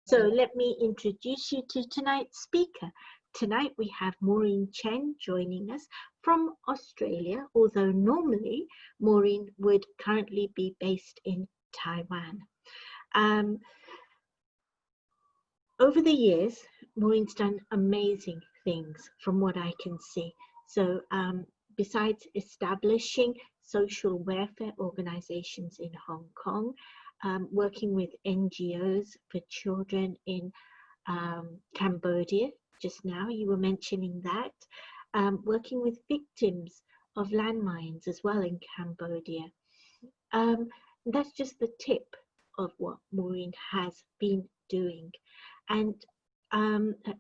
So let me introduce you to tonight's speaker. Tonight we have Maureen Chen joining us from Australia, although normally Maureen would currently be based in Taiwan. Over the years, Maureen's done amazing things from what I can see. So besides establishing social welfare organizations in Hong Kong, working with NGOs for children in Cambodia, just now you were mentioning that, working with victims of landmines as well in Cambodia. That's just the tip of what Maureen has been doing. And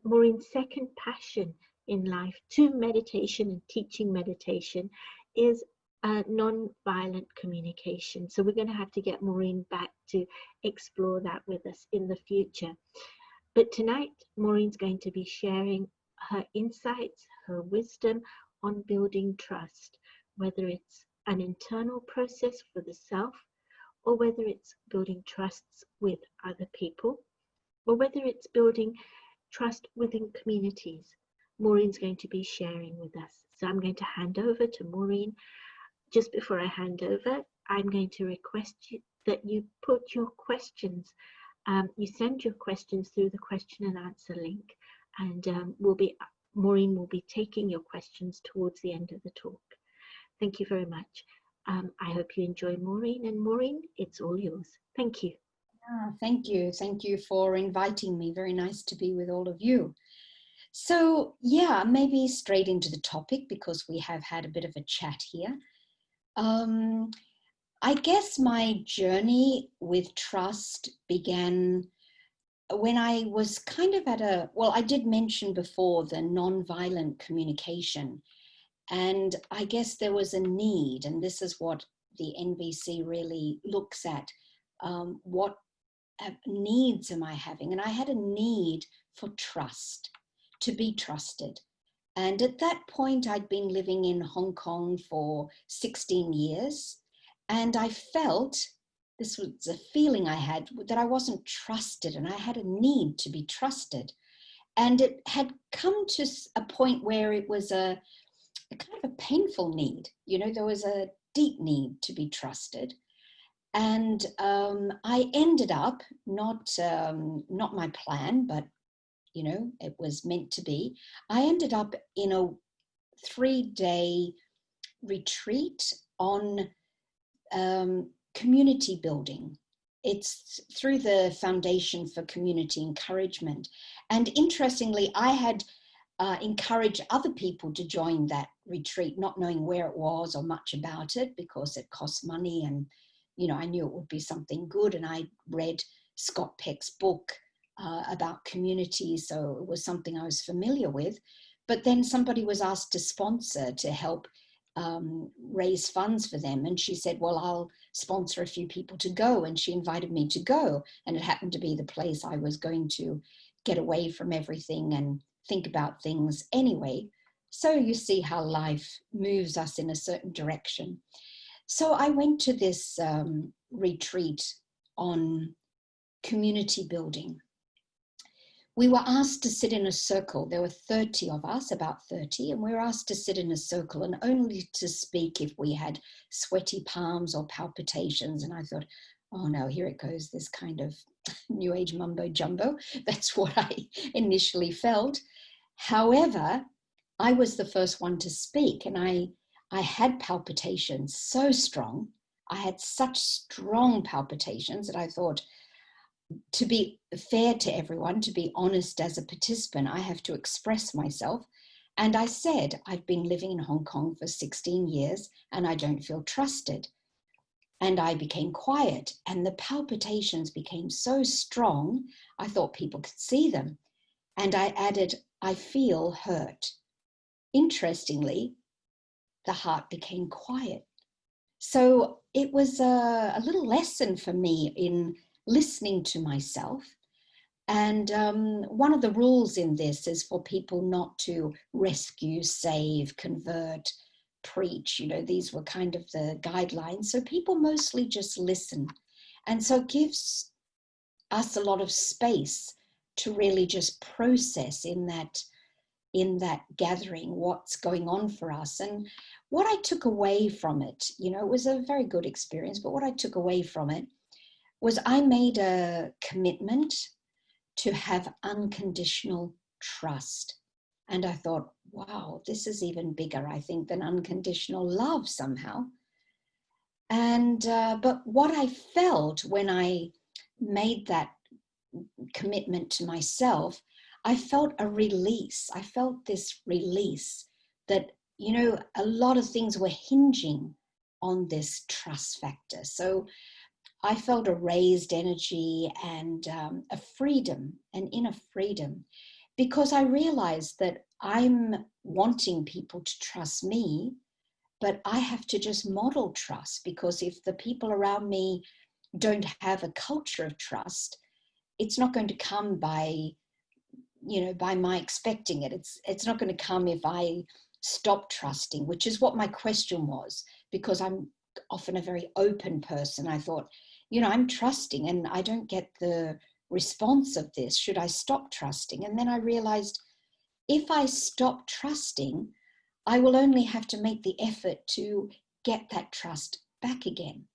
Maureen's second passion in life to meditation and teaching meditation is non-violent communication. So we're going to have to get Maureen back to explore that with us in the future. But tonight, Maureen's going to be sharing her insights, her wisdom on building trust, whether it's an internal process for the self, or whether it's building trusts with other people, or whether it's building trust within communities. Maureen's going to be sharing with us. So I'm going to hand over to Maureen. Just before I hand over, I'm going to request that you put your questions, you send your questions through the question and answer link, and Maureen will be taking your questions towards the end of the talk. Thank you very much. I hope you enjoy Maureen, and Maureen, it's all yours. Thank you. Thank you. Thank you for inviting me. Very nice to be with all of you. So yeah, maybe straight into the topic because we have had a bit of a chat here. I guess my journey with trust began when I was kind of at well, I did mention before the non-violent communication. And I guess there was a need, and this is what the NVC really looks at. What needs am I having? And I had a need for trust, to be trusted. And at that point, I'd been living in Hong Kong for 16 years. And I felt, this was a feeling I had, that I wasn't trusted, and I had a need to be trusted. And it had come to a point where it was a kind of a painful need. You know, there was a deep need to be trusted. And I ended up, not my plan, but, you know, it was meant to be. I ended up in a 3-day retreat on community building. It's through the Foundation for Community Encouragement. And interestingly, I had encouraged other people to join that retreat, not knowing where it was or much about it because it costs money, and you know, I knew it would be something good, and I read Scott Peck's book about community, so it was something I was familiar with. But then somebody was asked to sponsor, to help raise funds for them, and she said, well, I'll sponsor a few people to go, and she invited me to go, and it happened to be the place I was going to get away from everything and think about things anyway. So you see how life moves us in a certain direction. So I went to this retreat on community building. We were asked to sit in a circle. There were 30 of us, about 30, and we were asked to sit in a circle and only to speak if we had sweaty palms or palpitations. And I thought, oh no, here it goes, this kind of new age mumbo jumbo. That's what I initially felt. However, I was the first one to speak, and I had palpitations so strong. I had such strong palpitations that I thought, to be fair to everyone, to be honest as a participant, I have to express myself. And I said, I've been living in Hong Kong for 16 years and I don't feel trusted. And I became quiet, and the palpitations became so strong, I thought people could see them. And I added, I feel hurt. Interestingly, the heart became quiet. So it was a little lesson for me in listening to myself. And one of the rules in this is for people not to rescue, save, convert, preach. You know, these were kind of the guidelines. So people mostly just listen. And so it gives us a lot of space to really just process in that gathering what's going on for us. And what I took away from it, you know, it was a very good experience, but what I took away from it was I made a commitment to have unconditional trust. And I thought, wow, this is even bigger, I think, than unconditional love somehow. And but what I felt when I made that commitment to myself, I felt a release. I felt this release that, you know, a lot of things were hinging on this trust factor. So I felt a raised energy and a freedom, an inner freedom, because I realized that I'm wanting people to trust me, but I have to just model trust, because if the people around me don't have a culture of trust, it's not going to come by, you know, by my expecting it. It's not going to come if I stop trusting, which is what my question was, because I'm often a very open person. I thought, you know, I'm trusting and I don't get the response of this. Should I stop trusting? And then I realized if I stop trusting, I will only have to make the effort to get that trust back again,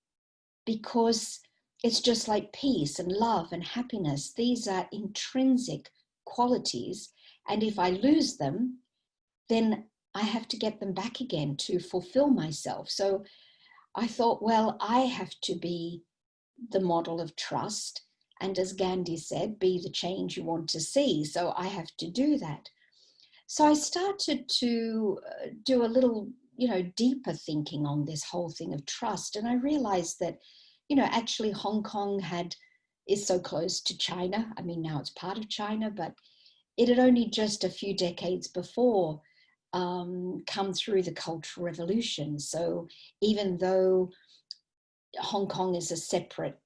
because it's just like peace and love and happiness. These are intrinsic qualities. And if I lose them, then I have to get them back again to fulfill myself. So I thought, well, I have to be the model of trust. And as Gandhi said, be the change you want to see. So I have to do that. So I started to do a little, you know, deeper thinking on this whole thing of trust. And I realized that, you know, actually Hong Kong is so close to China. I mean, now it's part of China, but it had only just a few decades before come through the Cultural Revolution. So even though Hong Kong is a separate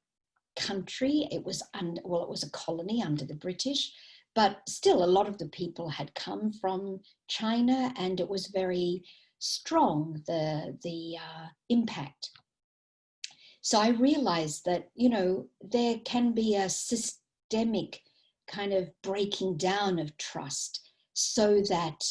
country, it was a colony under the British, but still a lot of the people had come from China, and it was very strong, the impact. So I realized that, you know, there can be a systemic kind of breaking down of trust so that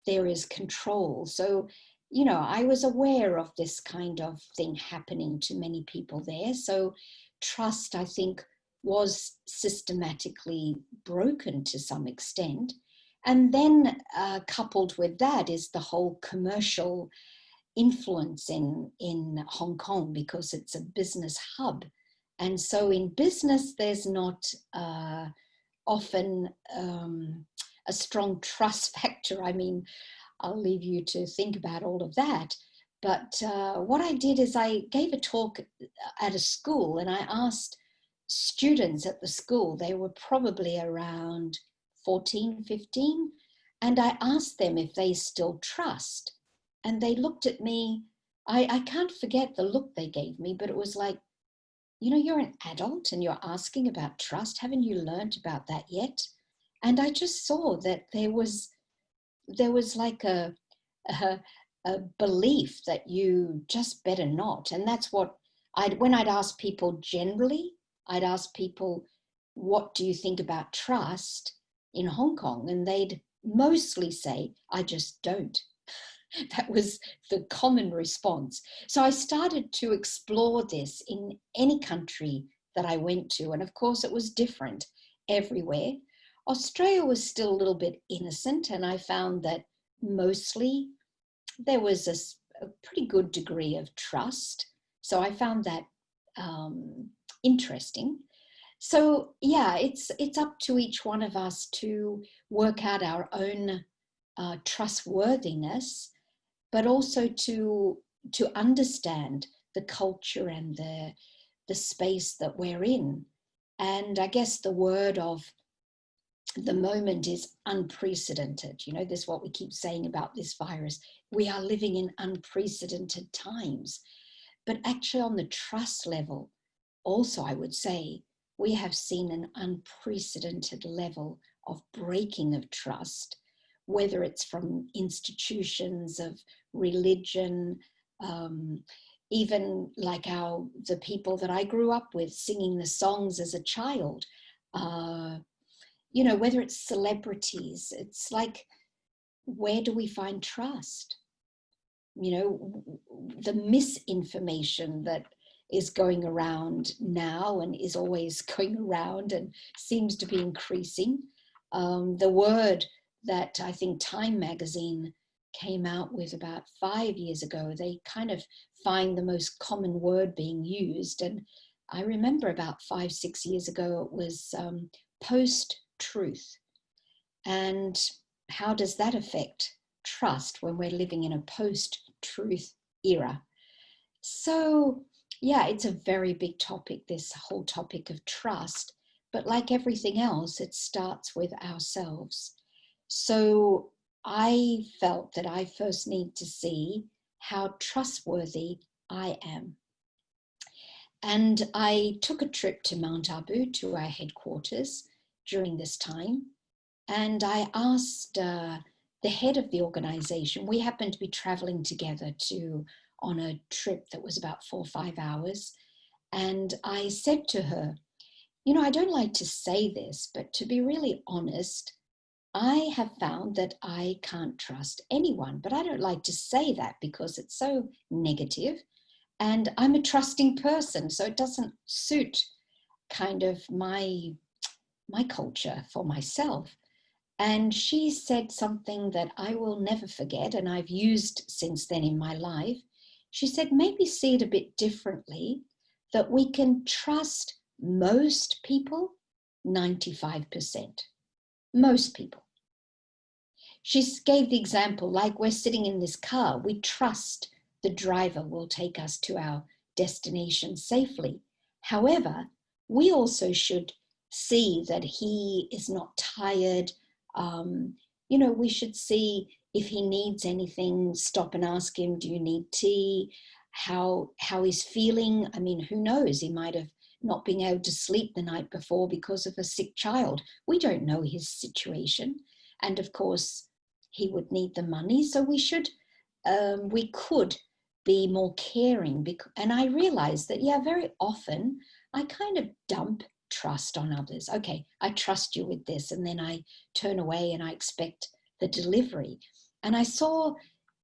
there is control. So, you know, I was aware of this kind of thing happening to many people there. So trust, I think, was systematically broken to some extent. And then coupled with that is the whole commercial influence in Hong Kong, because it's a business hub. And so in business, there's not often a strong trust factor. I mean, I'll leave you to think about all of that. But what I did is I gave a talk at a school, and I asked students at the school, they were probably around 14, 15, and I asked them if they still trust. And they looked at me, I can't forget the look they gave me, but it was like, you know, you're an adult and you're asking about trust. Haven't you learned about that yet? And I just saw that there was like a belief that you just better not. And that's what when I'd ask people generally, I'd ask people, what do you think about trust in Hong Kong? And they'd mostly say, I just don't. That was the common response. So I started to explore this in any country that I went to. And of course, it was different everywhere. Australia was still a little bit innocent, and I found that mostly there was a pretty good degree of trust. So I found that interesting. So yeah, it's up to each one of us to work out our own trustworthiness, but also to understand the culture and the space that we're in. And I guess the word of the moment is unprecedented. You know, this is what we keep saying about this virus. We are living in unprecedented times. But actually on the trust level, also I would say, we have seen an unprecedented level of breaking of trust, whether it's from institutions of religion, even like the people that I grew up with singing the songs as a child. you know, whether it's celebrities, it's like, where do we find trust? You know, the misinformation that is going around now and is always going around and seems to be increasing. The word that I think Time magazine came out with about 5 years ago, they kind of find the most common word being used. And I remember about 5-6 years ago, it was post-truth. And how does that affect trust when we're living in a post-truth era? So, yeah, it's a very big topic, this whole topic of trust. But like everything else, it starts with ourselves. So I felt that I first need to see how trustworthy I am. And I took a trip to Mount Abu, to our headquarters during this time. And I asked the head of the organization, we happened to be traveling together on a trip that was about 4 or 5 hours. And I said to her, you know, I don't like to say this, but to be really honest, I have found that I can't trust anyone. But I don't like to say that because it's so negative. And I'm a trusting person, so it doesn't suit kind of my culture for myself. And she said something that I will never forget, and I've used since then in my life. She said, maybe see it a bit differently, that we can trust most people 95%. Most people. She gave the example, like we're sitting in this car, we trust the driver will take us to our destination safely. However, we also should see that he is not tired. You know, we should see if he needs anything, stop and ask him, do you need tea? How he's feeling. I mean, who knows? He might have not been able to sleep the night before because of a sick child. We don't know his situation. And of course, he would need the money. So we could be more caring. And I realized that, yeah, very often I kind of dump trust on others. Okay, I trust you with this. And then I turn away and I expect the delivery. And I saw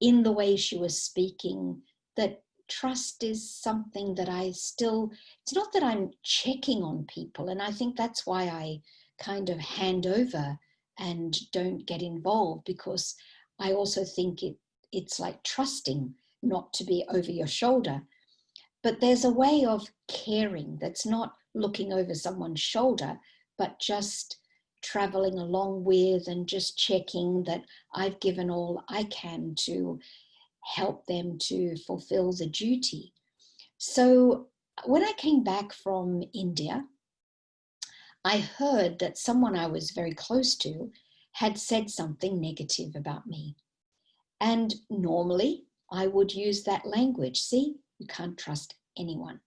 in the way she was speaking that trust is something that it's not that I'm checking on people. And I think that's why I kind of hand over and don't get involved, because I also think it's like trusting not to be over your shoulder. But there's a way of caring that's not looking over someone's shoulder, but just traveling along with and just checking that I've given all I can to help them to fulfill the duty. So when I came back from India, I heard that someone I was very close to had said something negative about me. And normally I would use that language. See, you can't trust anyone.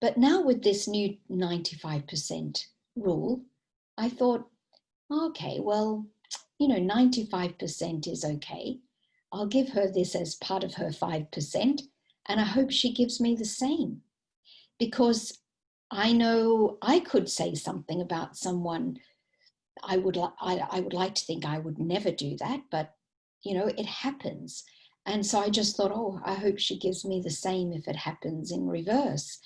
But now with this new 95% rule, I thought, okay, well, you know, 95% is okay. I'll give her this as part of her 5%, and I hope she gives me the same. Because I know I could say something about someone. I would like to think I would never do that, but you know, it happens. And so I just thought, oh, I hope she gives me the same if it happens in reverse.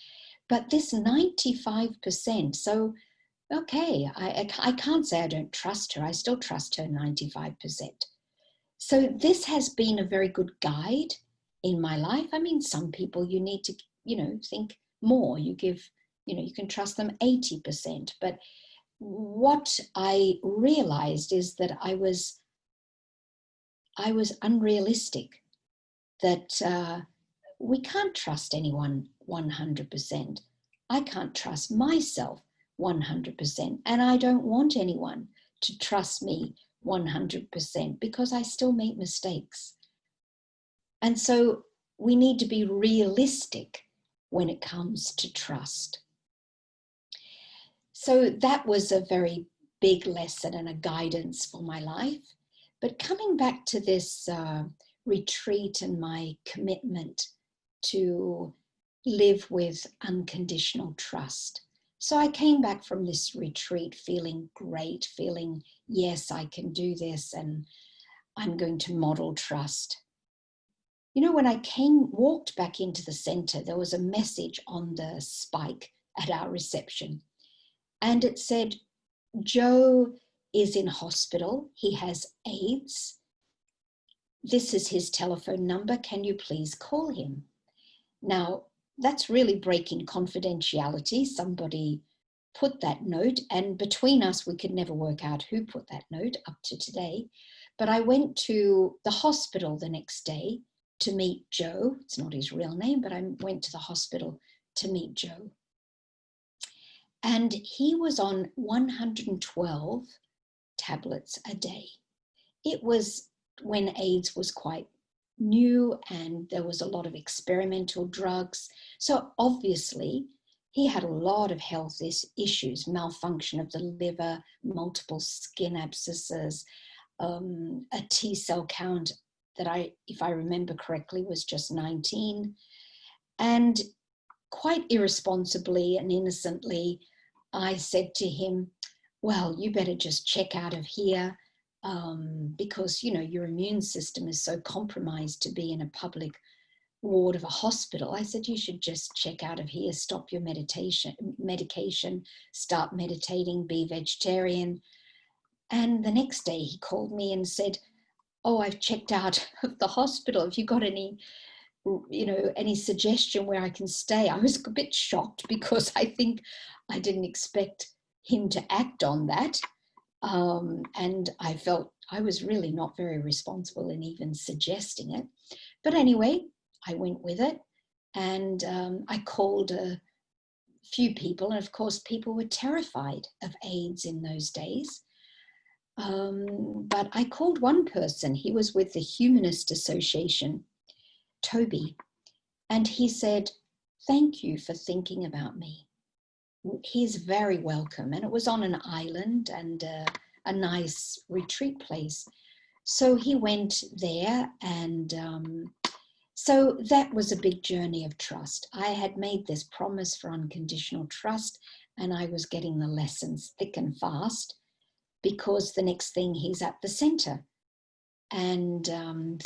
But this 95%, so, okay, I can't say I don't trust her. I still trust her 95%. So this has been a very good guide in my life. I mean, some people you need to, you know, think more. You can trust them 80%. But what I realized is that I was unrealistic, that we can't trust anyone 100%. I can't trust myself 100%. And I don't want anyone to trust me 100% because I still make mistakes. And so we need to be realistic when it comes to trust. So that was a very big lesson and a guidance for my life. But coming back to this retreat and my commitment to live with unconditional trust, So I came back from this retreat feeling great, feeling, yes, I can do this and I'm going to model trust. You know, when I walked back into the center, there was a message on the spike at our reception. And it said, Joe is in hospital. He has AIDS. This is his telephone number. Can you please call him? Now, that's really breaking confidentiality. Somebody put that note, and between us, we could never work out who put that note up to today. But I went to the hospital the next day to meet Joe. It's not his real name, but I went to the hospital to meet Joe. And he was on 112 tablets a day. It was when AIDS was quite new and there was a lot of experimental drugs. So obviously he had a lot of health issues, malfunction of the liver, multiple skin abscesses, a T cell count that if I remember correctly, was just 19. And quite irresponsibly and innocently, I said to him, well, you better just check out of here because, you know, your immune system is so compromised to be in a public ward of a hospital. I said, you should just check out of here, stop your medication, start meditating, be vegetarian. And the next day he called me and said, oh, I've checked out of the hospital. Have you got any, you know, any suggestion where I can stay? I was a bit shocked because I think I didn't expect him to act on that. And I felt I was really not very responsible in even suggesting it. But anyway, I went with it, and I called a few people, and of course people were terrified of AIDS in those days. But I called one person. He was with the Humanist Association, Toby, and he said, thank you for thinking about me. He's very welcome. And it was on an island and a nice retreat place. So he went there, and so that was a big journey of trust. I had made this promise for unconditional trust, and I was getting the lessons thick and fast, because the next thing he's at the center. And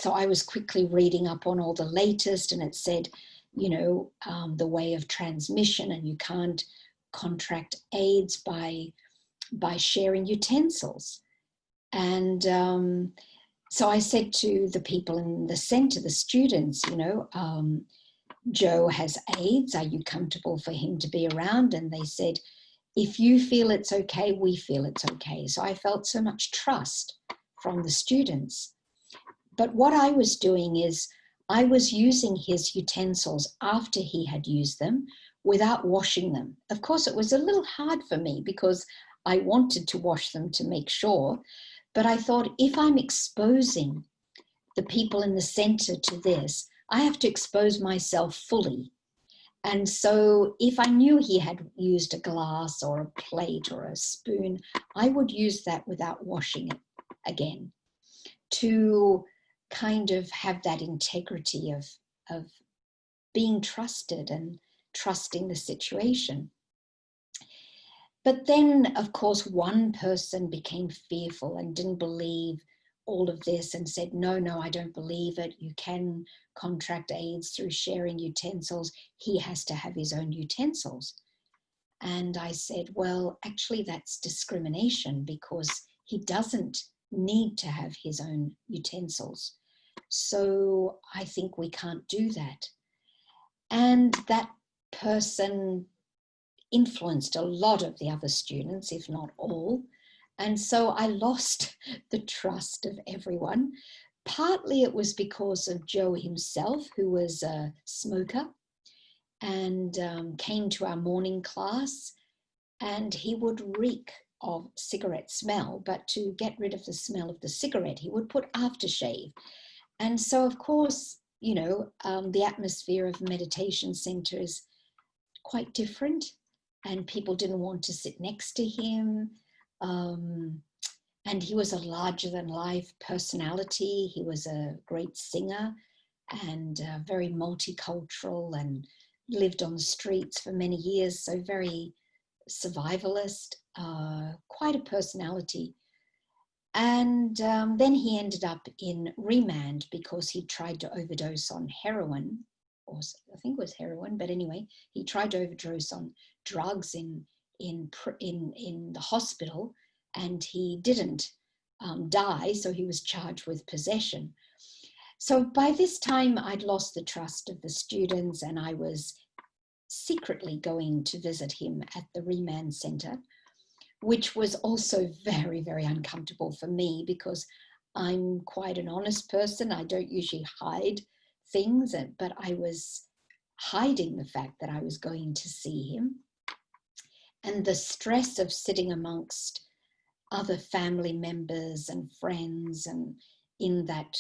so I was quickly reading up on all the latest, and it said, you know, the way of transmission, and you can't contract AIDS by sharing utensils. And so I said to the people in the center, the students, you know, Joe has AIDS. Are you comfortable for him to be around? And they said, if you feel it's okay, we feel it's okay. So I felt so much trust from the students. But what I was doing is I was using his utensils after he had used them without washing them. Of course, it was a little hard for me because I wanted to wash them to make sure. But I thought, if I'm exposing the people in the center to this, I have to expose myself fully. And so if I knew he had used a glass or a plate or a spoon, I would use that without washing it again, to kind of have that integrity of being trusted and trusting the situation. But then, of course, one person became fearful and didn't believe all of this and said, no, I don't believe it. You can contract AIDS through sharing utensils. He has to have his own utensils. And I said, well, actually, that's discrimination because he doesn't need to have his own utensils. So I think we can't do that. And that person influenced a lot of the other students, if not all. And so I lost the trust of everyone. Partly it was because of Joe himself, who was a smoker and came to our morning class, and he would reek of cigarette smell, but to get rid of the smell of the cigarette, he would put aftershave. And so, of course, you know, the atmosphere of meditation center is quite different, and people didn't want to sit next to him. And he was a larger than life personality. He was a great singer and very multicultural and lived on the streets for many years. So very survivalist, quite a personality. And then he ended up in remand because he tried to overdose on heroin, or I think it was heroin, but anyway, he tried to overdose on drugs in the hospital, and he didn't die, so he was charged with possession. So by this time, I'd lost the trust of the students, and I was secretly going to visit him at the remand center, which was also very, very uncomfortable for me because I'm quite an honest person. I don't usually hide things, but I was hiding the fact that I was going to see him. And the stress of sitting amongst other family members and friends and in that,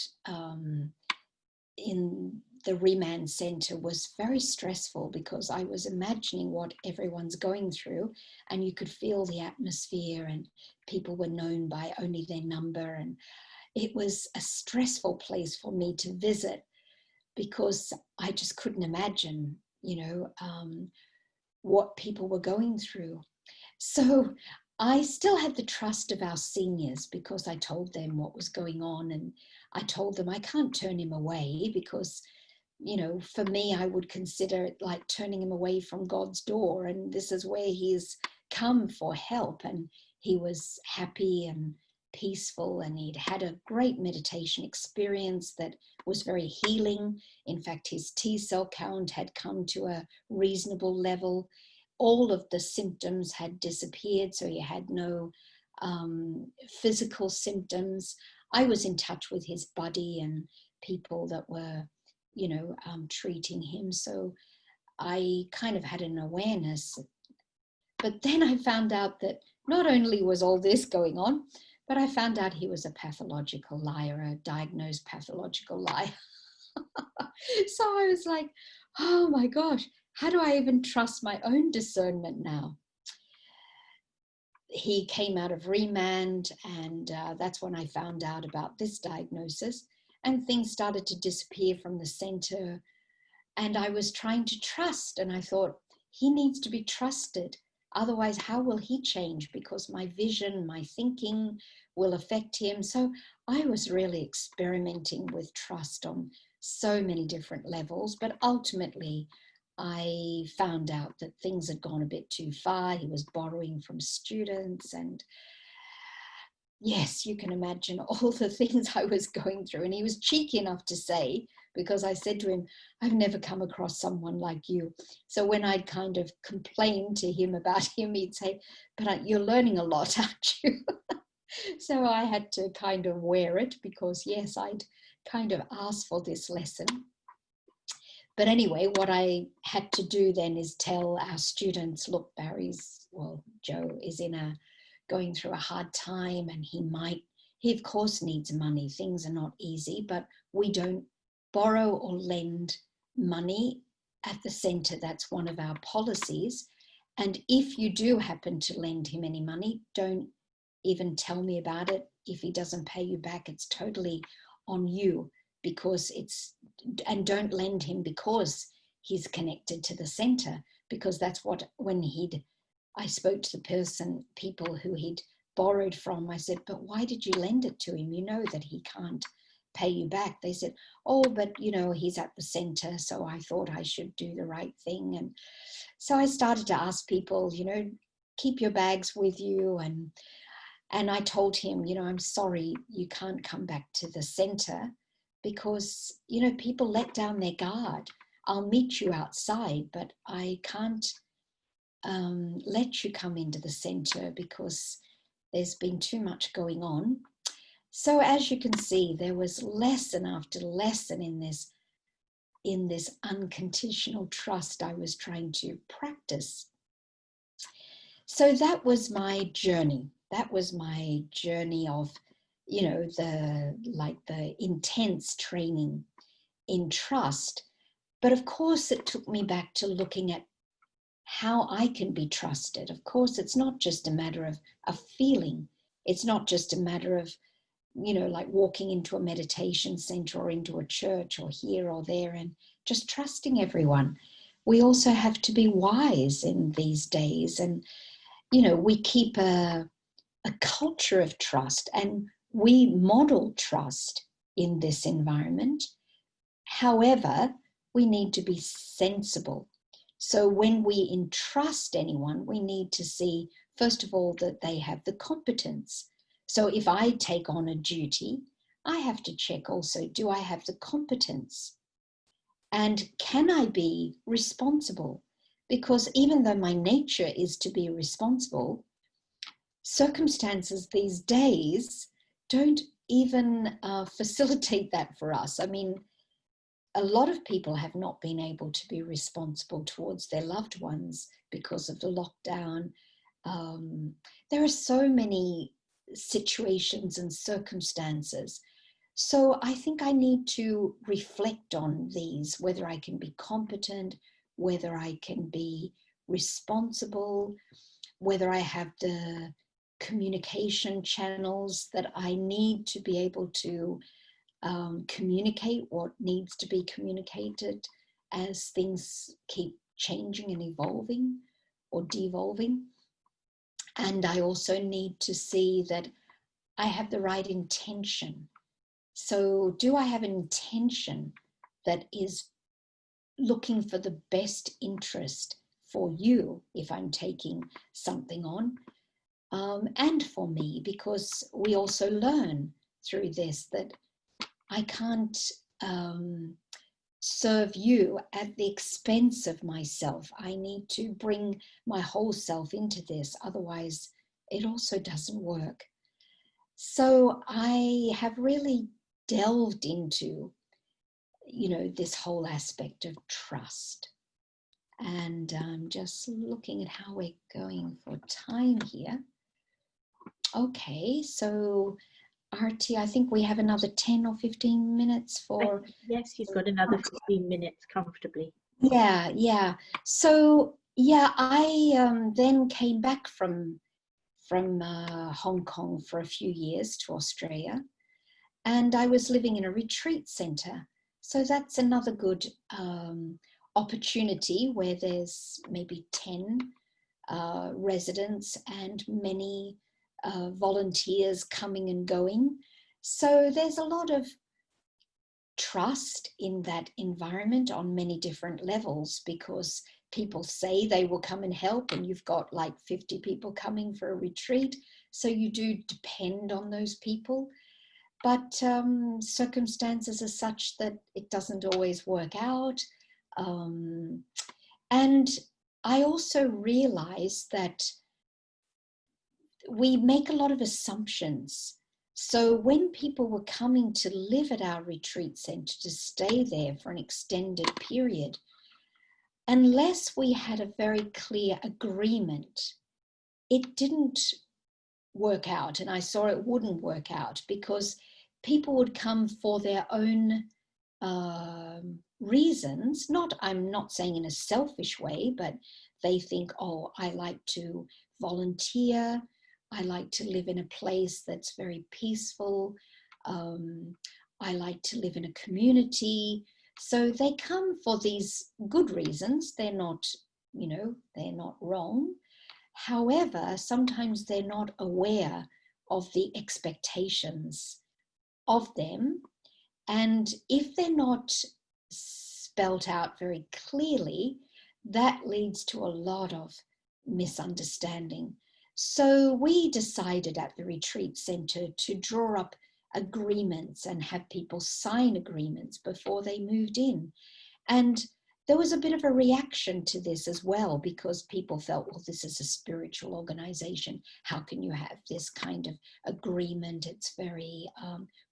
in the remand center was very stressful because I was imagining what everyone's going through, and you could feel the atmosphere, and people were known by only their number, and it was a stressful place for me to visit because I just couldn't imagine, what people were going through. So I still had the trust of our seniors because I told them what was going on, and I told them I can't turn him away because, for me, I would consider it like turning him away from God's door, and this is where he's come for help. And he was happy and peaceful, and he'd had a great meditation experience that was very healing. In fact, his T-cell count had come to a reasonable level. All of the symptoms had disappeared, so he had no physical symptoms. I was in touch with his buddy and people that were, treating him. So I kind of had an awareness. But then I found out that not only was all this going on, but I found out he was a pathological liar, a diagnosed pathological liar. So I was like, oh my gosh, how do I even trust my own discernment now? He came out of remand, and that's when I found out about this diagnosis, and things started to disappear from the center. And I was trying to trust, and I thought, he needs to be trusted. Otherwise, how will he change? Because my vision, my thinking will affect him. So I was really experimenting with trust on so many different levels, but ultimately I found out that things had gone a bit too far. He was borrowing from students, and yes, you can imagine all the things I was going through. And he was cheeky enough to say, because I said to him, I've never come across someone like you. So when I'd kind of complained to him about him, he'd say, but you're learning a lot, aren't you? So I had to kind of wear it because, yes, I'd kind of asked for this lesson. But anyway, what I had to do then is tell our students, look, Joe is going through a hard time, and he of course needs money. Things are not easy, but we don't borrow or lend money at the center. That's one of our policies. And if you do happen to lend him any money, don't even tell me about it. If he doesn't pay you back, it's totally on you, and don't lend him because he's connected to the center, because that's what, I spoke to the people who he'd borrowed from. I said, but why did you lend it to him? You know that he can't pay you back. They said, oh, but he's at the center, so I thought I should do the right thing. And so I started to ask people, keep your bags with you. And I told him, I'm sorry, you can't come back to the center because, people let down their guard. I'll meet you outside, but I can't let you come into the center because there's been too much going on. So as you can see, there was lesson after lesson in this unconditional trust I was trying to practice. So that was my journey. That was my journey of, the intense training in trust. But of course, it took me back to looking at how I can be trusted. Of course, it's not just a matter of a feeling. It's not just a matter of, like walking into a meditation center or into a church or here or there and just trusting everyone. We also have to be wise in these days. And you know, we keep a culture of trust and we model trust in this environment. However, we need to be sensible. So when we entrust anyone, we need to see, first of all, that they have the competence. So if I take on a duty, I have to check also, do I have the competence? And can I be responsible? Because even though my nature is to be responsible, circumstances these days don't even facilitate that for us. I mean, a lot of people have not been able to be responsible towards their loved ones because of the lockdown. There are so many situations and circumstances. So I think I need to reflect on these, whether I can be competent, whether I can be responsible, whether I have the communication channels that I need to be able to communicate what needs to be communicated as things keep changing and evolving or devolving. And I also need to see that I have the right intention. So do I have an intention that is looking for the best interest for you if I'm taking something on, and for me, because we also learn through this that I can't serve you at the expense of myself. I need to bring my whole self into this, otherwise it also doesn't work. So I have really delved into, you know, this whole aspect of trust. And I'm just looking at how we're going for time here. Okay, so Artie, I think we have another 10 or 15 minutes for... Yes, you've got another 15 minutes comfortably. Yeah. So, yeah, I then came back from Hong Kong for a few years to Australia, and I was living in a retreat center. So that's another good opportunity where there's maybe 10 residents and many volunteers coming and going. So there's a lot of trust in that environment on many different levels, because people say they will come and help and you've got like 50 people coming for a retreat. So you do depend on those people. But circumstances are such that it doesn't always work out. And I also realize that we make a lot of assumptions. So when people were coming to live at our retreat center, to stay there for an extended period, unless we had a very clear agreement, it didn't work out. And I saw it wouldn't work out, because people would come for their own reasons. I'm not saying in a selfish way, but they think, oh, I like to volunteer. I like to live in a place that's very peaceful. I like to live in a community. So they come for these good reasons. They're not, they're not wrong. However, sometimes they're not aware of the expectations of them. And if they're not spelt out very clearly, that leads to a lot of misunderstanding. So we decided at the retreat center to draw up agreements and have people sign agreements before they moved in. And there was a bit of a reaction to this as well, because people felt, well, this is a spiritual organization. How can you have this kind of agreement? It's very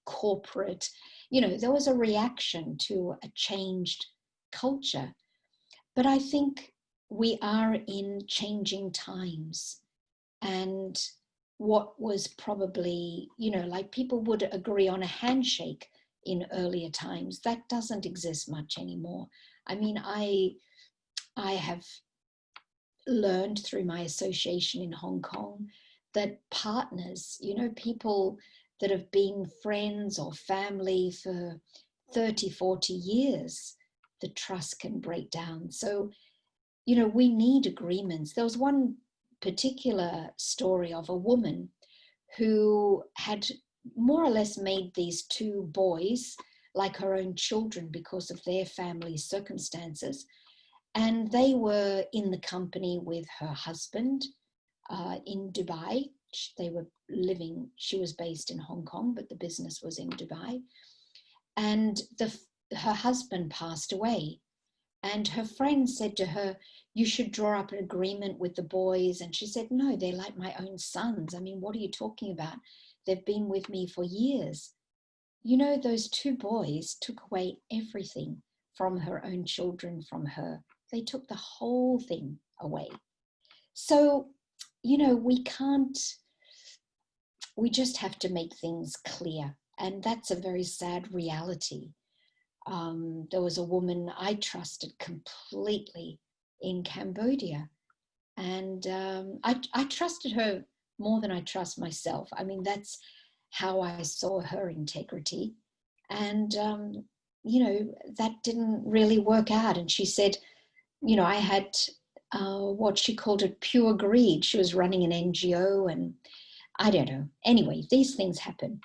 corporate. There was a reaction to a changed culture. But I think we are in changing times. And what was probably, like people would agree on a handshake in earlier times, that doesn't exist much anymore. I mean, I have learned through my association in Hong Kong that partners, people that have been friends or family for 30, 40 years, the trust can break down. So, we need agreements. There was one particular story of a woman who had more or less made these two boys like her own children because of their family circumstances. And they were in the company with her husband in Dubai. She was based in Hong Kong, but the business was in Dubai. And her husband passed away. And her friend said to her, you should draw up an agreement with the boys. And she said, no, they're like my own sons. I mean, what are you talking about? They've been with me for years. You know, those two boys took away everything from her own children, from her. They took the whole thing away. So, you know, we just have to make things clear. And that's a very sad reality. There was a woman I trusted completely in Cambodia. And I trusted her more than I trust myself. I mean, that's how I saw her integrity. And, you know, that didn't really work out. And she said, you know, I had what she called it pure greed. She was running an NGO and I don't know. Anyway, these things happen.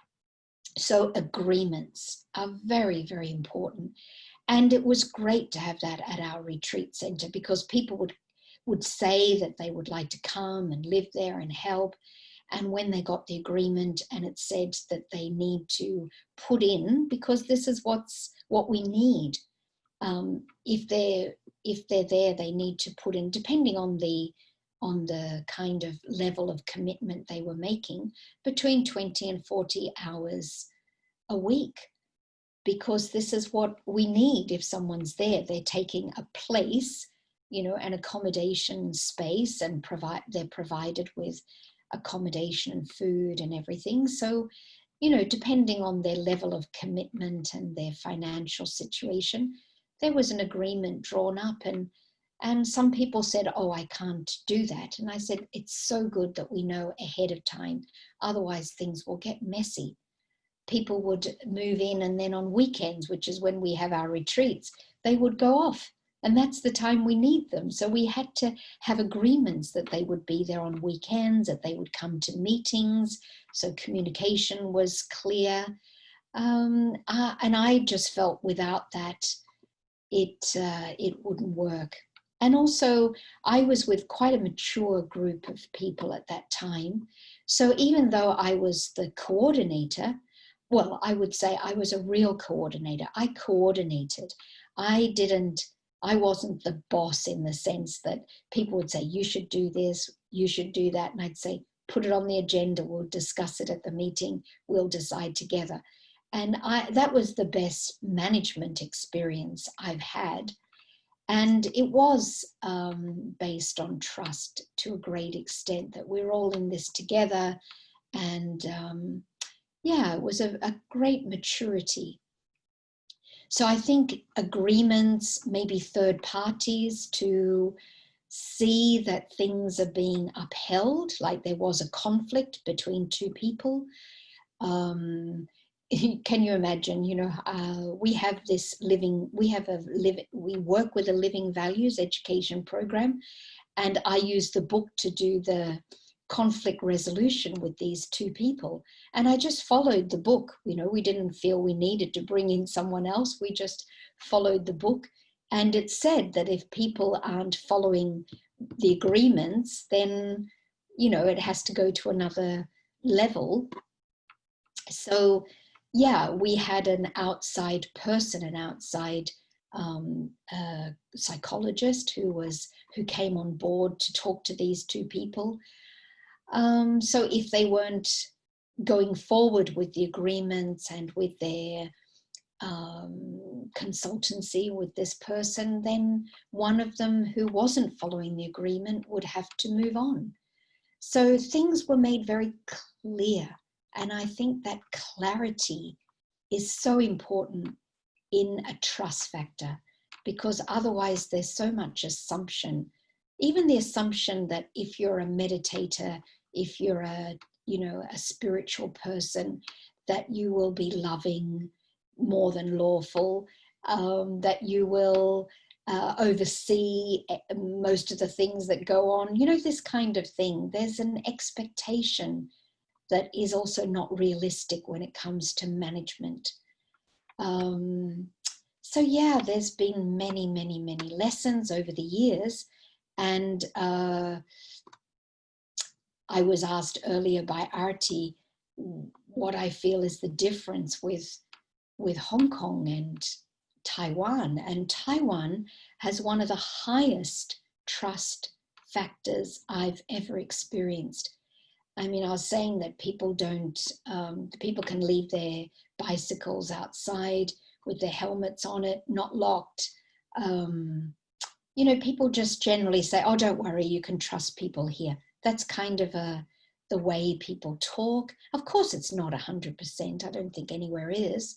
So agreements are very, very important. And it was great to have that at our retreat center because people would say that they would like to come and live there and help. And when they got the agreement and it said that they need to put in, because this is what we need. If they're there, they need to put in, depending on the kind of level of commitment they were making, between 20 and 40 hours a week, because this is what we need. If someone's there, they're taking a place, you know, an accommodation space, and they're provided with accommodation and food and everything. So, you know, depending on their level of commitment and their financial situation, there was an agreement drawn up. And some people said, oh, I can't do that. And I said, it's so good that we know ahead of time. Otherwise, things will get messy. People would move in, and then on weekends, which is when we have our retreats, they would go off. And that's the time we need them. So we had to have agreements that they would be there on weekends, that they would come to meetings. So communication was clear. And I just felt without that, it wouldn't work. And also, I was with quite a mature group of people at that time. So even though I was the coordinator, well, I would say I was a real coordinator. I coordinated. I wasn't the boss in the sense that people would say, you should do this, you should do that. And I'd say, put it on the agenda. We'll discuss it at the meeting. We'll decide together. And that was the best management experience I've had. And it was based on trust to a great extent, that we're all in this together. And yeah, it was a great maturity. So I think agreements, maybe third parties to see that things are being upheld, like there was a conflict between two people. Can you imagine, you know, we work with a living values education program, and I use the book to do the conflict resolution with these two people. And I just followed the book. You know, we didn't feel we needed to bring in someone else. We just followed the book. And it said that if people aren't following the agreements, then, you know, it has to go to another level. So, yeah, we had an outside person, an outside psychologist who came on board to talk to these two people. So if they weren't going forward with the agreements and with their consultancy with this person, then one of them who wasn't following the agreement would have to move on. So things were made very clear. And I think that clarity is so important in a trust factor, because otherwise there's so much assumption. Even the assumption that if you're a meditator, if you're a spiritual person, that you will be loving more than lawful, that you will oversee most of the things that go on, you know, this kind of thing. There's an expectation that is also not realistic when it comes to management. So yeah, there's been many, many, many lessons over the years. And I was asked earlier by Arti what I feel is the difference with Hong Kong and Taiwan. And Taiwan has one of the highest trust factors I've ever experienced. I mean, I was saying that people people can leave their bicycles outside with their helmets on it, not locked. You know, people just generally say, oh, don't worry, you can trust people here. That's kind of the way people talk. Of course, it's not 100%. I don't think anywhere is.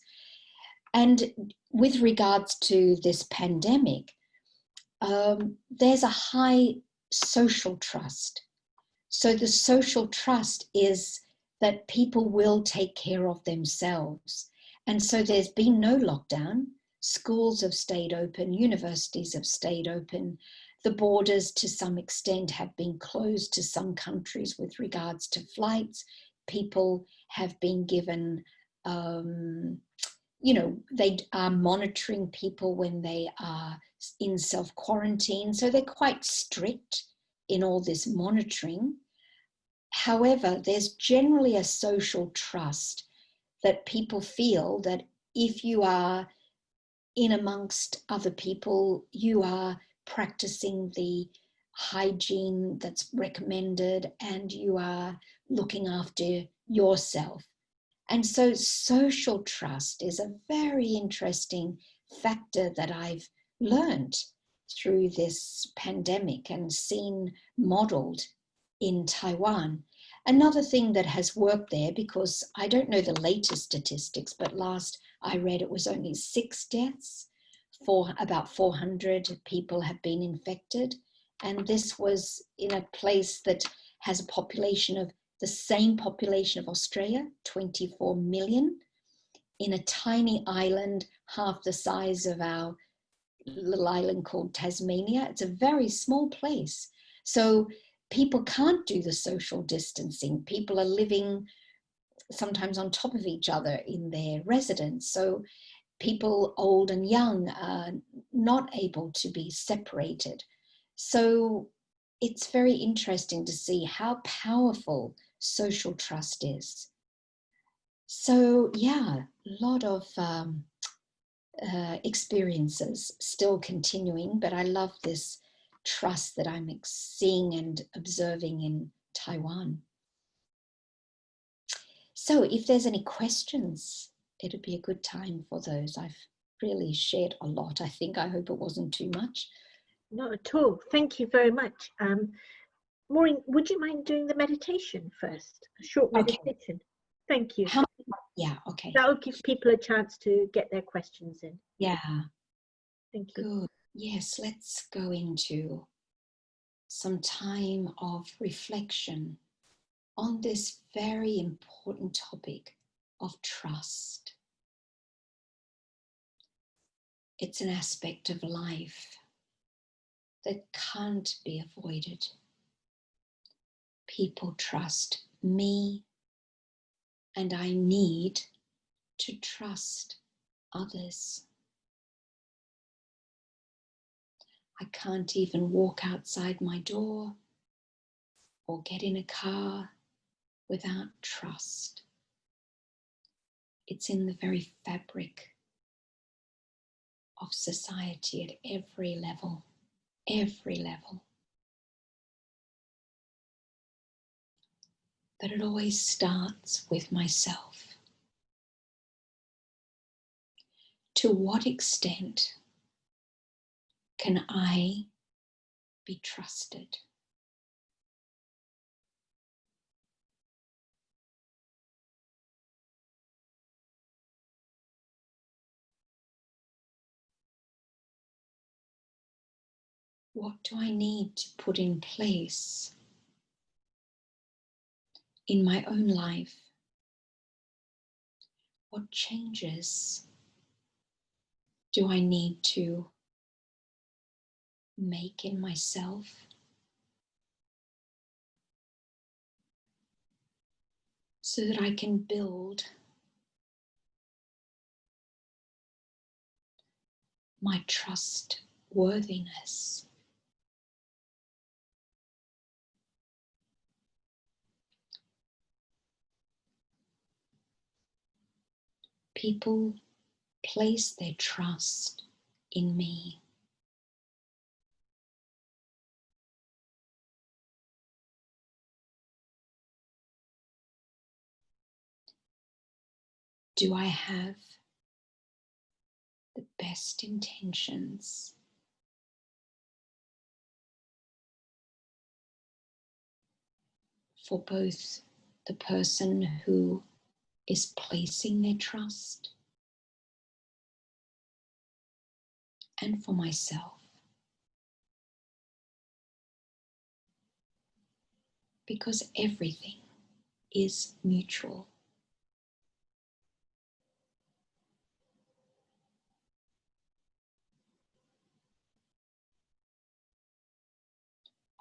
And with regards to this pandemic, there's a high social trust. So the social trust is that people will take care of themselves. And so there's been no lockdown. Schools have stayed open, universities have stayed open. The borders to some extent have been closed to some countries with regards to flights. People have been given, you know, they are monitoring people when they are in self-quarantine. So they're quite strict in all this monitoring. However, there's generally a social trust that people feel that if you are in amongst other people, you are practicing the hygiene that's recommended and you are looking after yourself. And so social trust is a very interesting factor that I've learned through this pandemic and seen modeled in Taiwan. Another thing that has worked there, because I don't know the latest statistics, but last I read it was only 6 deaths, for about 400 people have been infected. And this was in a place that has a population of the same population of Australia, 24 million, in a tiny island, half the size of our little island called Tasmania. It's a very small place. So people can't do the social distancing. People are living sometimes on top of each other in their residence. So people old and young are not able to be separated. So it's very interesting to see how powerful social trust is. So yeah, a lot of experiences still continuing, but I love this trust that I'm seeing and observing in Taiwan. So if there's any questions, it'd be a good time for those. I've really shared a lot, I think. I hope it wasn't too much. Not at all. Thank you very much. Maureen, would you mind doing the meditation first? A short meditation. Okay. Thank you. Yeah, okay. That will give people a chance to get their questions in. Yeah. Thank you. Good. Yes, let's go into some time of reflection on this very important topic of trust. It's an aspect of life that can't be avoided. People trust me, and I need to trust others. I can't even walk outside my door or get in a car without trust. It's in the very fabric of society at every level, every level. But it always starts with myself. To what extent can I be trusted? What do I need to put in place in my own life? What changes do I need to make in myself so that I can build my trustworthiness. People place their trust in me. Do I have the best intentions for both the person who is placing their trust and for myself? Because everything is mutual.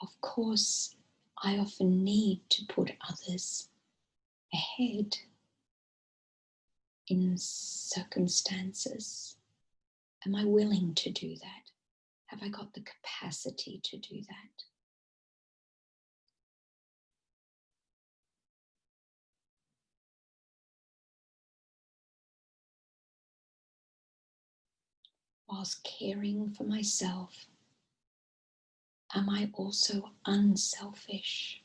Of course, I often need to put others ahead in circumstances. Am I willing to do that? Have I got the capacity to do that? Whilst caring for myself, am I also unselfish?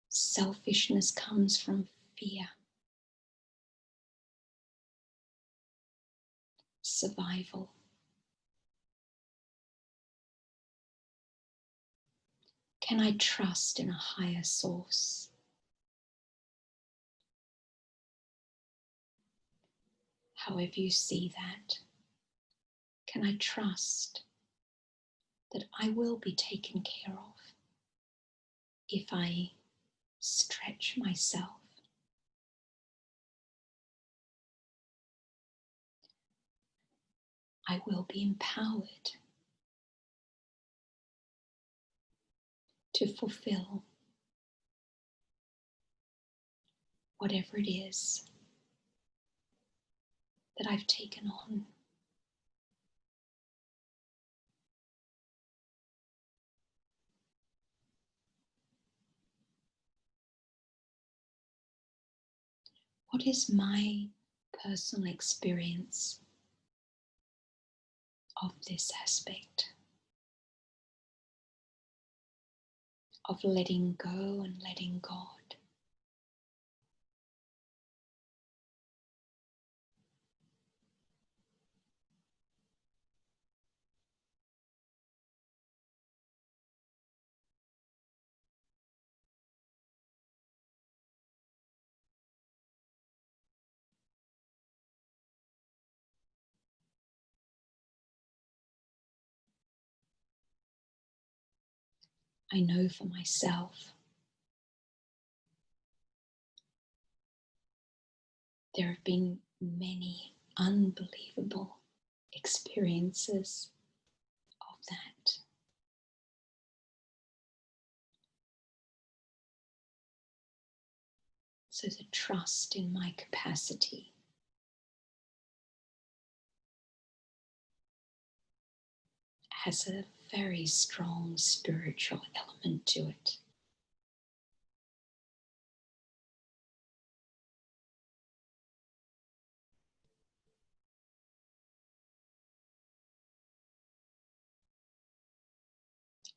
Selfishness comes from fear, survival. Can I trust in a higher source? However you see that, can I trust that I will be taken care of if I stretch myself? I will be empowered to fulfill whatever it is that I've taken on. What is my personal experience of this aspect of letting go and letting God? I know for myself there have been many unbelievable experiences of that. So the trust in my capacity has a very strong spiritual element to it.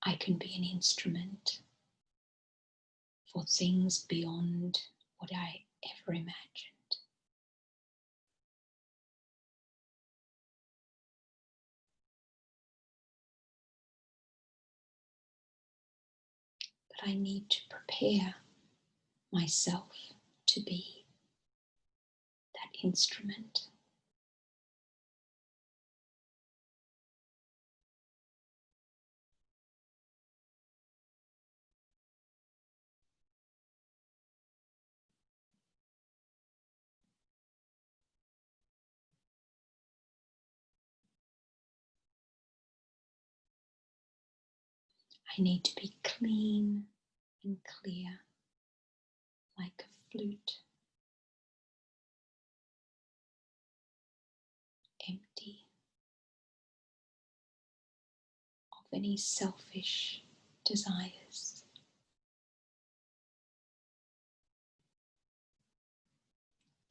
I can be an instrument for things beyond what I ever imagined. But I need to prepare myself to be that instrument. I need to be clean and clear, like a flute, empty of any selfish desires.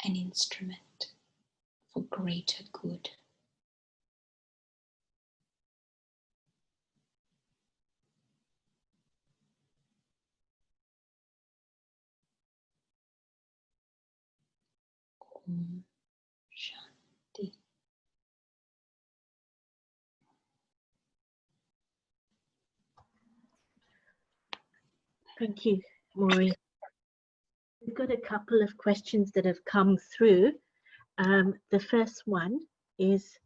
An instrument for greater good. Om Shanti. Thank you, Maureen. We've got a couple of questions that have come through. The first one is,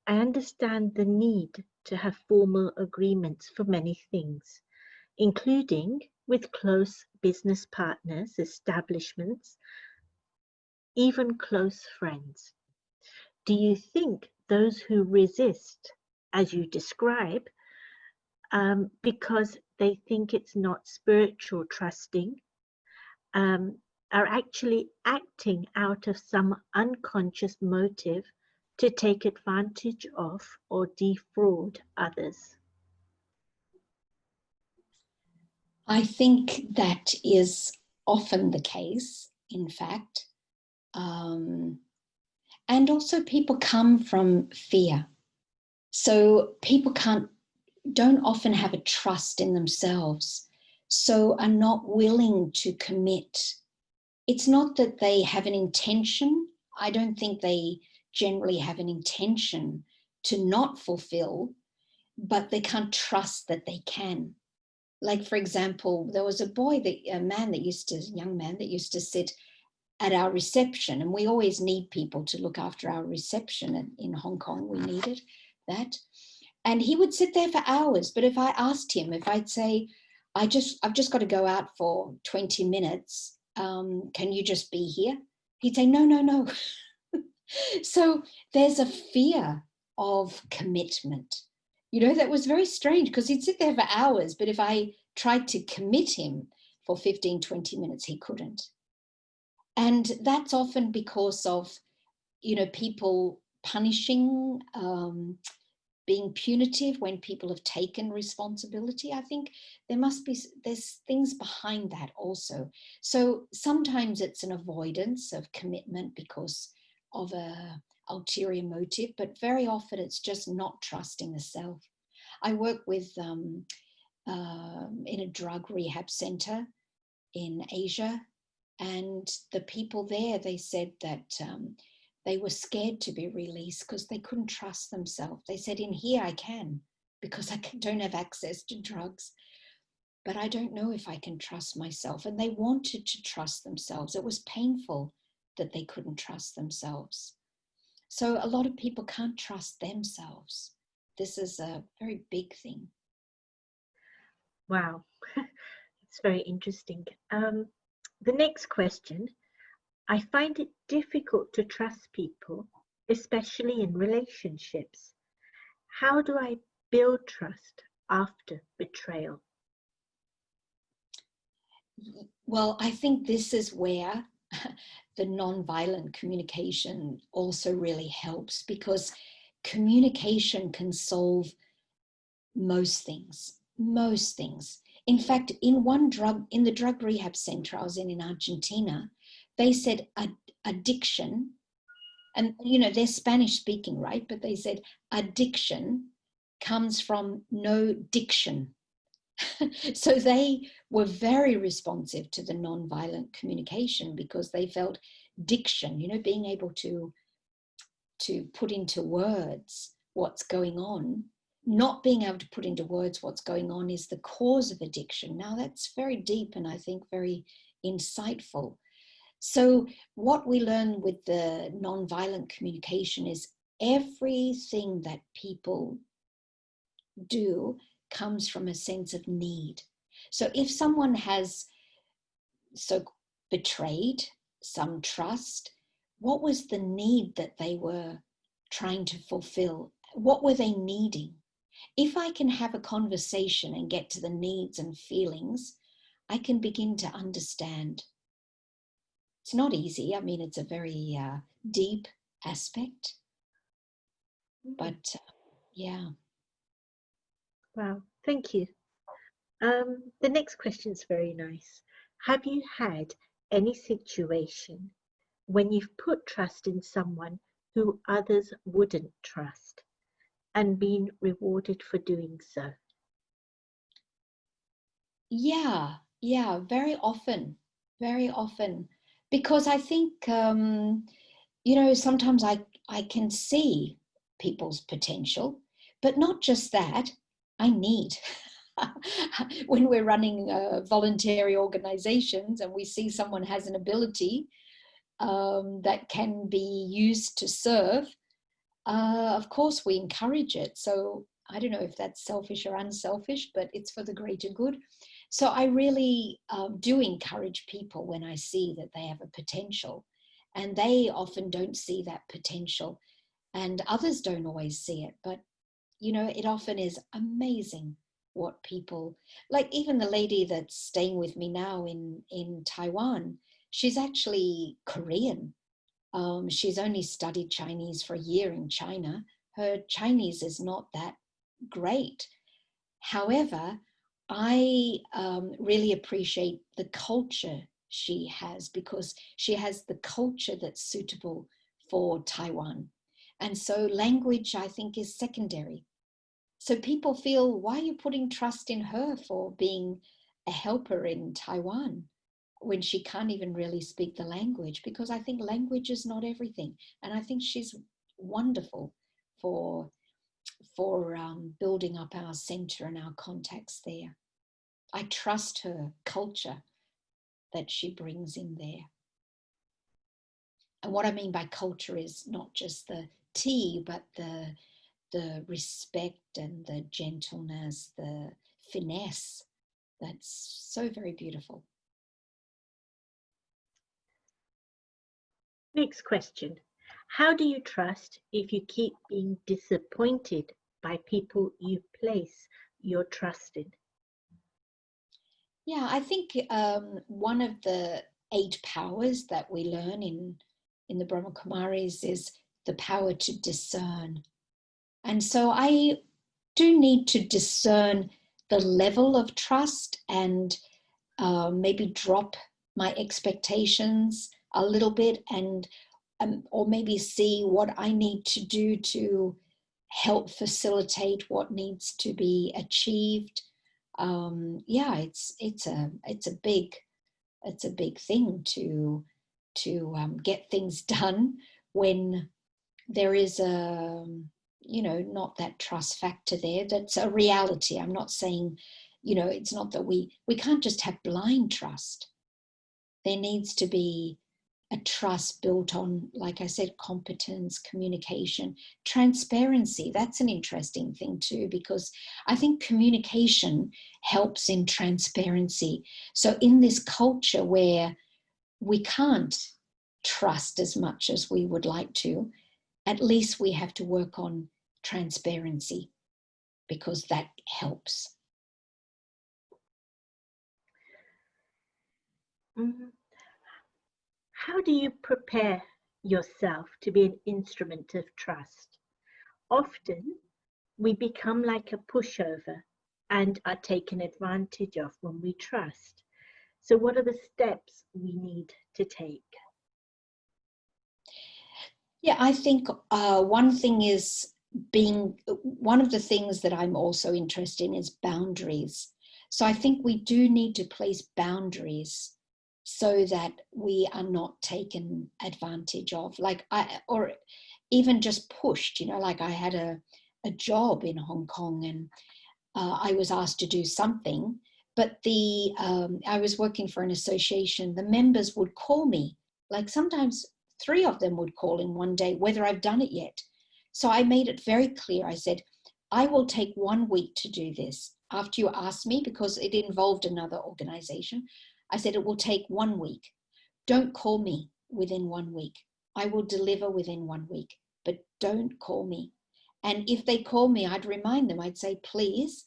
I understand the need to have formal agreements for many things, including with close business partners, establishments, even close friends. Do you think those who resist, as you describe, because they think it's not spiritual trusting, are actually acting out of some unconscious motive to take advantage of or defraud others? I think that is often the case, in fact. And also people come from fear. So people don't often have a trust in themselves, so are not willing to commit. It's not that they have an intention. I don't think they generally have an intention to not fulfill, but they can't trust that they can. Like, for example, there was a young man that used to sit at our reception, and we always need people to look after our reception in Hong Kong. We needed that. And he would sit there for hours. But if I asked him, if I'd say, I've just got to go out for 20 minutes, can you just be here? He'd say, no. So there's a fear of commitment. You know, that was very strange because he'd sit there for hours, but if I tried to commit him for 15, 20 minutes, he couldn't. And that's often because of, people punishing, being punitive when people have taken responsibility. I think there's things behind that also. So sometimes it's an avoidance of commitment because of a ulterior motive, but very often it's just not trusting the self. I work with in a drug rehab center in Asia, and the people there, they said that they were scared to be released because they couldn't trust themselves. They said, in here I can, because I don't have access to drugs, but I don't know if I can trust myself. And they wanted to trust themselves. It was painful that they couldn't trust themselves. So a lot of people can't trust themselves. This is a very big thing. Wow, it's very interesting. The next question, I find it difficult to trust people, especially in relationships. How do I build trust after betrayal? Well, I think this is where the non-violent communication also really helps, because communication can solve most things. In fact, in the drug rehab center I was in Argentina, they said addiction, and they're Spanish speaking, right? But they said addiction comes from no diction. So they were very responsive to the non-violent communication because they felt diction, being able to put into words what's going on. Not being able to put into words what's going on is the cause of addiction. Now that's very deep and I think very insightful. So what we learn with the non-violent communication is everything that people do comes from a sense of need. So if someone has betrayed some trust, what was the need that they were trying to fulfill? What were they needing? If I can have a conversation and get to the needs and feelings, I can begin to understand. It's not easy. I mean, it's a very deep aspect, but yeah. Wow, thank you. The next question is very nice. Have you had any situation when you've put trust in someone who others wouldn't trust and been rewarded for doing so? Yeah, very often, very often. Because I think, sometimes I can see people's potential, but not just that, I need. When we're running voluntary organizations and we see someone has an ability that can be used to serve, of course we encourage it. So I don't know if that's selfish or unselfish, but it's for the greater good. So I really do encourage people when I see that they have a potential, and they often don't see that potential, and others don't always see it. But, it often is amazing what people, like even the lady that's staying with me now in Taiwan, she's actually Korean. She's only studied Chinese for a year in China. Her Chinese is not that great. However, I really appreciate the culture she has, because she has the culture that's suitable for Taiwan. And so language, I think, is secondary. So people feel, why are you putting trust in her for being a helper in Taiwan when she can't even really speak the language? Because I think language is not everything. And I think she's wonderful for building up our center and our contacts there. I trust her culture that she brings in there. And what I mean by culture is not just the tea, but the respect and the gentleness, the finesse. That's so very beautiful. Next question. How do you trust if you keep being disappointed by people you place your trust in? Yeah, I think one of the 8 powers that we learn in the Brahma Kumaris is the power to discern. And so I do need to discern the level of trust and maybe drop my expectations a little bit, and or maybe see what I need to do to help facilitate what needs to be achieved. Yeah, it's a big thing to get things done when there is not that trust factor there. That's a reality. I'm not saying, it's not that we can't just have blind trust. There needs to be a trust built on, like I said, competence, communication, transparency. That's an interesting thing too, because I think communication helps in transparency. So in this culture where we can't trust as much as we would like to, at least we have to work on transparency, because that helps. Mhm. How do you prepare yourself to be an instrument of trust? Often we become like a pushover and are taken advantage of when we trust. So, what are the steps we need to take? Yeah, I think one thing is one of the things that I'm also interested in is boundaries. So I think we do need to place boundaries so that we are not taken advantage of, or even just pushed. Like I had a job in Hong Kong, and I was asked to do something, but I was working for an association. The members would call me, like sometimes 3 of them would call in one day, whether I've done it yet. So I made it very clear. I said, I will take 1 week to do this after you ask me, because it involved another organization. I said, it will take 1 week. Don't call me within 1 week. I will deliver within 1 week, but don't call me. And if they call me, I'd remind them. I'd say, please,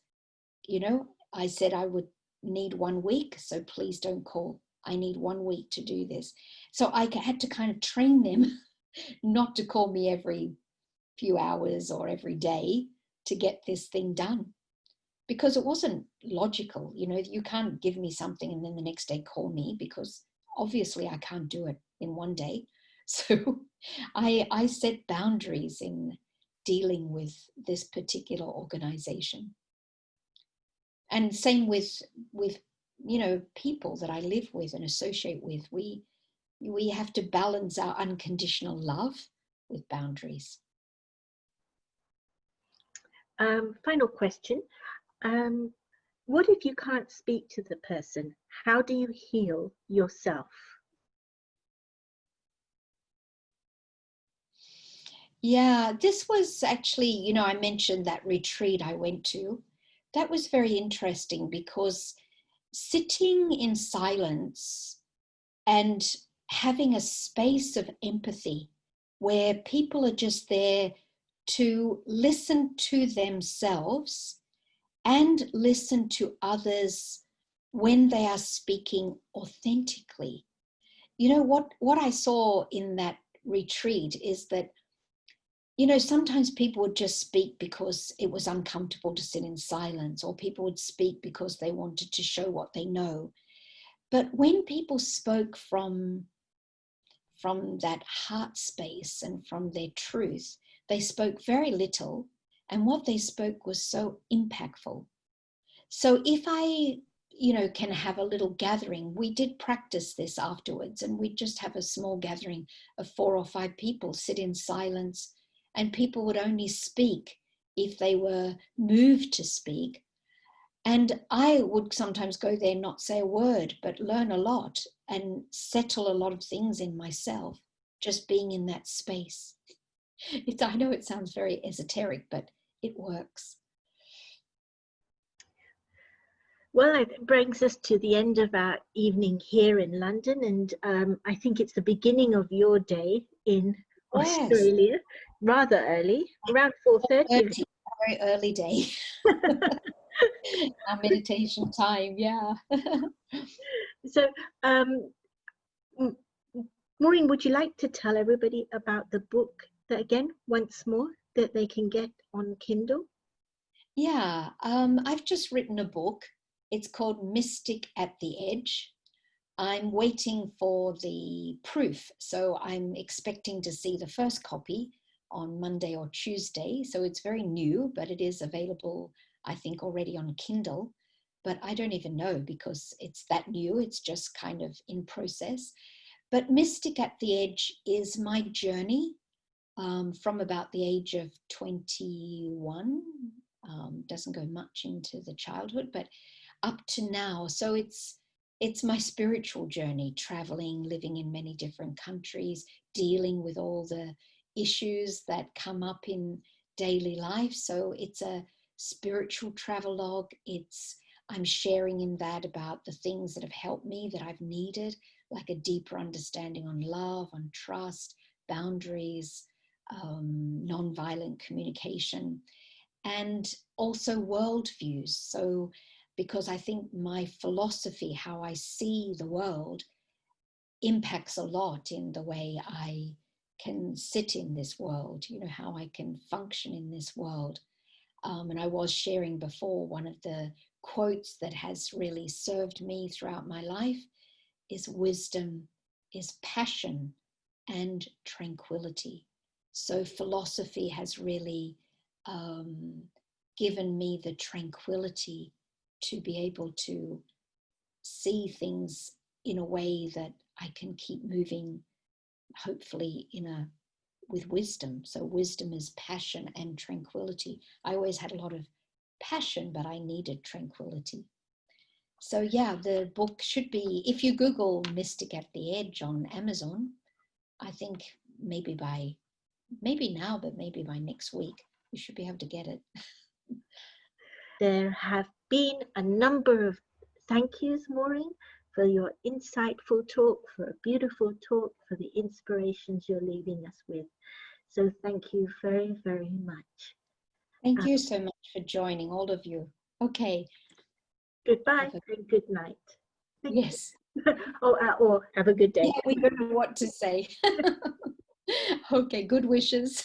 I said I would need 1 week, so please don't call. I need 1 week to do this. So I had to kind of train them not to call me every few hours or every day to get this thing done, because it wasn't logical. You can't give me something and then the next day call me, because obviously I can't do it in 1 day. So I set boundaries in dealing with this particular organization. And same with people that I live with and associate with. We have to balance our unconditional love with boundaries. Final question. What if you can't speak to the person? How do you heal yourself? Yeah, this was actually, I mentioned that retreat I went to. That was very interesting, because sitting in silence and having a space of empathy where people are just there to listen to themselves and listen to others when they are speaking authentically. What I saw in that retreat is that, sometimes people would just speak because it was uncomfortable to sit in silence, or people would speak because they wanted to show what they know. But when people spoke from that heart space and from their truth, they spoke very little, and what they spoke was so impactful. So if I, can have a little gathering, we did practice this afterwards, and we'd just have a small gathering of 4 or 5 people, sit in silence, and people would only speak if they were moved to speak. And I would sometimes go there, not say a word, but learn a lot and settle a lot of things in myself, just being in that space. I know it sounds very esoteric, but it works. Well, it brings us to the end of our evening here in London, and I think it's the beginning of your day in Australia, rather early, around 4:30. Very early day. Our meditation time, yeah. So, Maureen, would you like to tell everybody about the book that, again, once more, that they can get on Kindle? Yeah, I've just written a book. It's called Mystic at the Edge. I'm waiting for the proof, so I'm expecting to see the first copy on Monday or Tuesday. So it's very new, but it is available, I think, already on Kindle. But I don't even know, because it's that new. It's just kind of in process. But Mystic at the Edge is my journey from about the age of 21. Doesn't go much into the childhood, but up to now. So it's my spiritual journey, traveling, living in many different countries, dealing with all the issues that come up in daily life. So it's a spiritual travelogue. I'm sharing in that about the things that have helped me, that I've needed, like a deeper understanding on love, on trust, boundaries, nonviolent communication, and also worldviews. So because I think my philosophy, how I see the world, impacts a lot in the way I can sit in this world, how I can function in this world. And I was sharing before, one of the quotes that has really served me throughout my life is wisdom is passion and tranquility. So philosophy has really given me the tranquility to be able to see things in a way that I can keep moving, hopefully with wisdom. So wisdom is passion and tranquility. I always had a lot of passion, but I needed tranquility. So yeah, the book should be, if you Google Mystic at the Edge on Amazon, I think maybe now, but maybe by next week, you should be able to get it. There have been a number of thank yous, Maureen, for your insightful talk, for a beautiful talk, for the inspirations you're leaving us with. So thank you very, very much. Thank you so much for joining, all of you. Okay. Goodbye and good night. Yes. or have a good day. Yeah, we don't know what to say. Okay, good wishes.